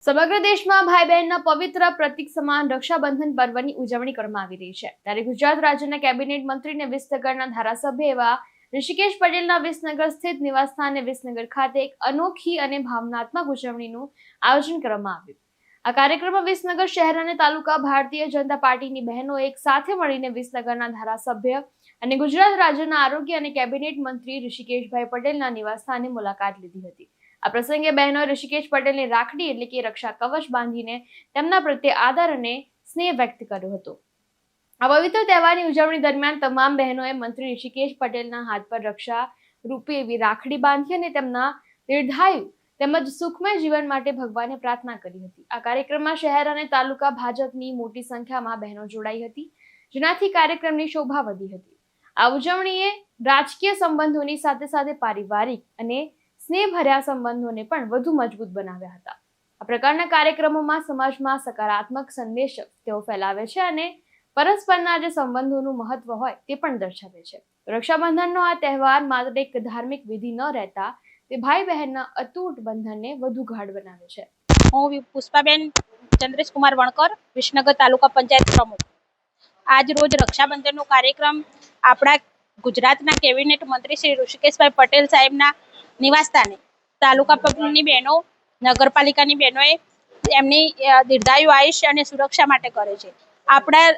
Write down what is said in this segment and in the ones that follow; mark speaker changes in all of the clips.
Speaker 1: સમગ્ર દેશમાં ભાઈ બહેનના પવિત્ર પ્રતીક સમાન રક્ષાબંધન પર્વની ઉજવણી કરવામાં આવી રહી છે। ત્યારે ગુજરાત રાજ્યના કેબિનેટ મંત્રી અને વિસનગરના ધારાસભ્ય એવા ઋષિકેશ પટેલના વિસનગર સ્થિત નિવાસસ્થાને વિસનગર ખાતે એક અનોખી અને ભાવનાત્મક ઉજવણીનું આયોજન કરવામાં આવ્યું। આ કાર્યક્રમમાં વિસનગર શહેર અને તાલુકા ભારતીય જનતા પાર્ટીની બહેનો એક સાથે મળીને વિસનગરના ધારાસભ્ય અને ગુજરાત રાજ્યના આરોગ્ય અને કેબિનેટ મંત્રી ઋષિકેશભાઈ પટેલના નિવાસસ્થાને મુલાકાત લીધી હતી। આ પ્રસંગે બહેનોએ ઋષિકેશ પટેલને રાખડી એટલે કે રક્ષા કવચ બાંધીને તેમના પ્રત્યે આદર અને સ્નેહ વ્યક્ત કર્યો હતો। આ પવિત્ર તહેવારની ઉજવણી દરમિયાન તમામ બહેનોએ મંત્રી ઋષિકેશ પટેલના હાથ પર રક્ષા રૂપે એવી રાખડી બાંધી અને તેમના દીર્ઘાયુ તેમજ સુખમય જીવન માટે ભગવાનને પ્રાર્થના કરી હતી। આ કાર્યક્રમમાં શહેર અને તાલુકા ભાજપની મોટી સંખ્યામાં બહેનો જોડાઈ હતી, જેનાથી કાર્યક્રમની શોભા વધી હતી। આ ઉજવણીએ રાજકીય સંબંધોની સાથે સાથે પારિવારિક અને સ્નેહભર્યા સંબંધોને પણ વધુ મજબૂત બનાવ્યા હતા। આ પ્રકારના કાર્યક્રમોમાં સમાજમાં સકારાત્મક સંદેશ તેઓ ફેલાવે છે અને પરસ્પરના જે સંબંધોનું મહત્વ હોય તે પણ દર્શાવે છે। રક્ષાબંધનનો આ તહેવાર માત્ર એક ધાર્મિક વિધિ ન રહેતા તે ભાઈ બહેનના અતૂટ બંધનને વધુ ગાઢ બનાવે છે।
Speaker 2: હું પુષ્પાબેન ચંદ્રેશ કુમાર વણકર, વિસનગર તાલુકા પંચાયત પ્રમુખ। આજ રોજ રક્ષાબંધનનો કાર્યક્રમ આપણા ગુજરાતના કેબિનેટ મંત્રી શ્રી ઋષિકેશભાઈ પટેલ સાહેબના નિવાસસ્થાને તાલુકાની બહેનો, નગરપાલિકાની બહેનોએ એમની દીર્ઘાયુ આયુષ્ય અને સુરક્ષા માટે કરે છે। આપણા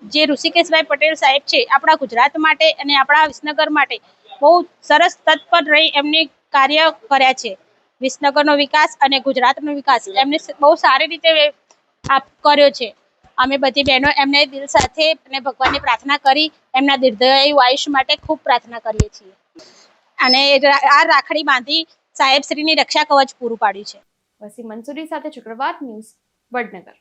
Speaker 2: જે ઋષિકેશભાઈ પટેલ સાહેબ છે, આપણા ગુજરાત માટે અને આપણા વિસનગર માટે બહુ સરસ તત્પર રહી એમને કાર્ય કર્યા છે। વિસનગરનો વિકાસ અને ગુજરાતનો વિકાસ એમને બહુ સારી રીતે કર્યો છે। અમે બધી બહેનો એમને દિલ સાથે અને ભગવાનને પ્રાર્થના કરી એમના દીર્ઘાયુ આયુષ્ય માટે ખૂબ પ્રાર્થના કરીએ છીએ અને આ રાખડી બાંધી સાહેબશ્રીની રક્ષા કવચ પૂરું પાડ્યું છે।
Speaker 1: વસીમ મંસૂરી સાથે ચક્રવાત ન્યૂઝ, વડનગર।